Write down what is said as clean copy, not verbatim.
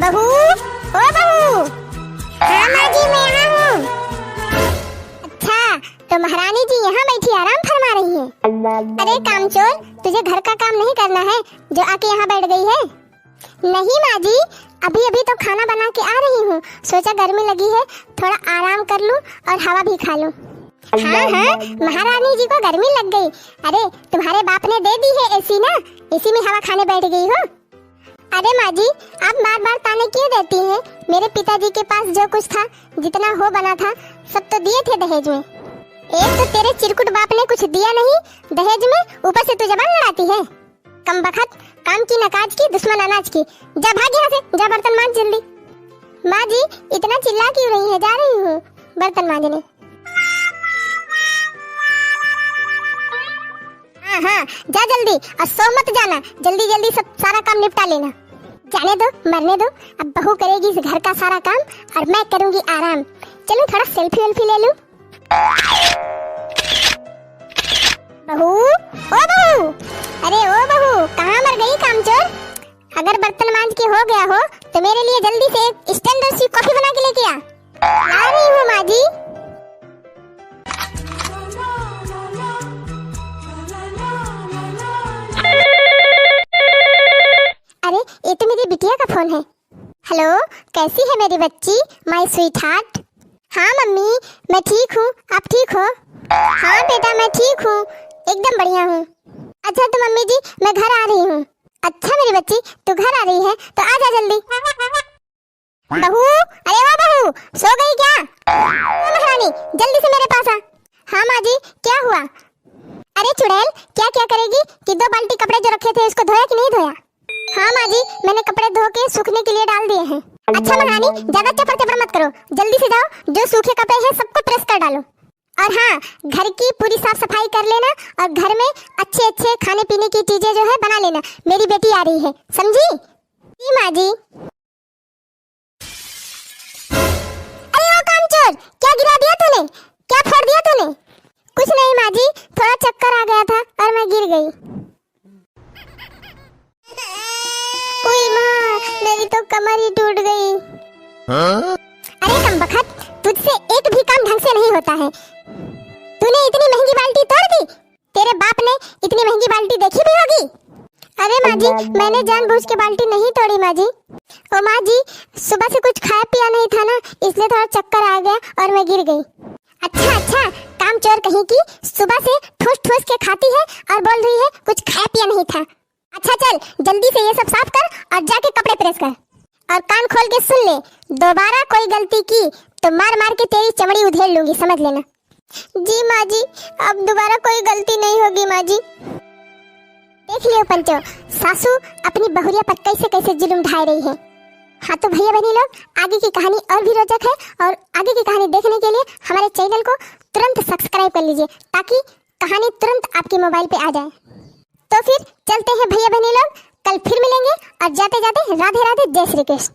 बहू, ओ बहू। हाँ माँ जी, मैं यहाँ हूँ। अच्छा, तो महारानी जी यहाँ बैठी आराम फरमा रही है। अरे कामचोर, तुझे घर का काम नहीं करना है जो आके यहाँ बैठ गई है? नहीं माँ जी, अभी अभी तो खाना बना के आ रही हूँ। सोचा गर्मी लगी है, थोड़ा आराम कर लूँ और हवा भी खा लूँ। हाँ हाँ, महारानी जी को गर्मी लग गई। अरे तुम्हारे बाप ने दे दी है एसी ना, इसी में हवा खाने बैठ गई हो। अरे माँ जी, आप बार बार ताने क्यों देती हैं? मेरे पिताजी के पास जो कुछ था, जितना हो बना था, सब तो दिए थे दहेज में। एक तो तेरे चिरकुट बाप ने कुछ दिया नहीं दहेज में, ऊपर से तू जबान लड़ाती है। कम बखत, काम की नकाज की, दुश्मन अनाज की। जा भाग यहाँ से, जा बर्तन मांज जल्दी। माँ जी, इतना चिल्ला क्यों रही है? जा रही हूँ बर्तन मांजने। हाँ हाँ, जा जल्दी, और सो मत जाना। जल्दी जल्दी सब सारा काम निपटा लेना। जाने दो, मरने दो। अब बहू करेगी इस घर का सारा काम और मैं करूंगी आराम। चलो थोड़ा सेल्फी वेल्फी ले लूं। बहू, ओ बहू। अरे ओ बहू, कहाँ मर गई कामचोर? अगर बर्तन मांज के हो गया हो तो मेरे लिए जल्दी से एक स्टैंडर्ड सी कॉफी बना के लेके आ। ला रही हूँ माँ जी। अरे ये तो मेरी बिटिया का फोन है। हेलो, कैसी है मेरी बच्ची, माय स्वीट हार्ट? हाँ मम्मी, मैं ठीक हूँ, आप ठीक हो? हाँ बेटा, मैं ठीक हूँ, एकदम बढ़िया हूँ। अच्छा तो मम्मी जी, मैं घर आ रही हूँ। अच्छा मेरी बच्ची, तू घर आ रही है तो आ जा जल्दी। बहू, अरे वाह बहू, सो गई क्या? महारानी, जल्दी से मेरे पास आ। हाँ माँ जी, क्या हुआ? अरे चुड़ैल, क्या क्या करेगी कि 2 बाल्टी कपड़े जो रखे थे उसको धोया कि नहीं धोया? हाँ माँ जी, मैंने कपड़े धो के सूखने के लिए डाल दिए हैं। अच्छा महारानी, ज्यादा चपर चपर मत करो, जल्दी से जाओ, जो सूखे कपड़े हैं सबको प्रेस कर डालो। और हाँ, घर की पूरी साफ सफाई कर लेना और घर में अच्छे अच्छे खाने पीने की चीजें जो है बना लेना। मेरी बेटी आ रही है, समझी? जी माँ जी। अरे ओ कामचोर, क्या गिरा दिया तूने? क्या फोड़ दिया तूने? कुछ नहीं माँ जी, थोड़ा चक्कर आ गया था और मैं गिर गई। ओए माँ, मेरी तो कमर ही टूट गई। हाँ? अरे कम बखत, तुझसे एक भी काम ढंग से नहीं होता है। तूने इतनी महंगी बाल्टी तोड़ दी? तेरे बाप ने इतनी महंगी बाल्टी देखी भी होगी। अरे माँ जी, मैंने जानबूझ के बाल्टी नहीं तोड़ी माँ जी। ओ माँ जी, सुबह से कुछ खाया पिया नहीं था ना, इसलिए थोड़ा चक्कर आ गया और मैं गिर गई। अच्छा अच्छा, कामचोर कहीं की, सुबह से ठूस ठूस के खाती है और बोल रही है कुछ खाया पिया नहीं था। अच्छा चल, जल्दी से ये सब साफ कर और जाके कपड़े प्रेस कर। और कान खोल के सुन ले, दोबारा कोई गलती की तो मार मार के तेरी चमड़ी उधेड़ लूंगी, समझ लेना। जी माँ जी, अब दोबारा कोई गलती नहीं होगी माँ जी। देख लियो पंचो, सासू अपनी बहुरिया पर कैसे कैसे जुल्म ढाई रही है। हाँ तो भैया बहनी लोग, आगे की कहानी और भी रोचक है और आगे की कहानी देखने के लिए हमारे चैनल को तुरंत सब्सक्राइब कर लीजिए ताकि कहानी तुरंत आपके मोबाइल पे आ जाए। तो फिर चलते हैं भैया बहनी लोग, कल फिर मिलेंगे और जाते जाते राधे राधे, जय श्री कृष्ण।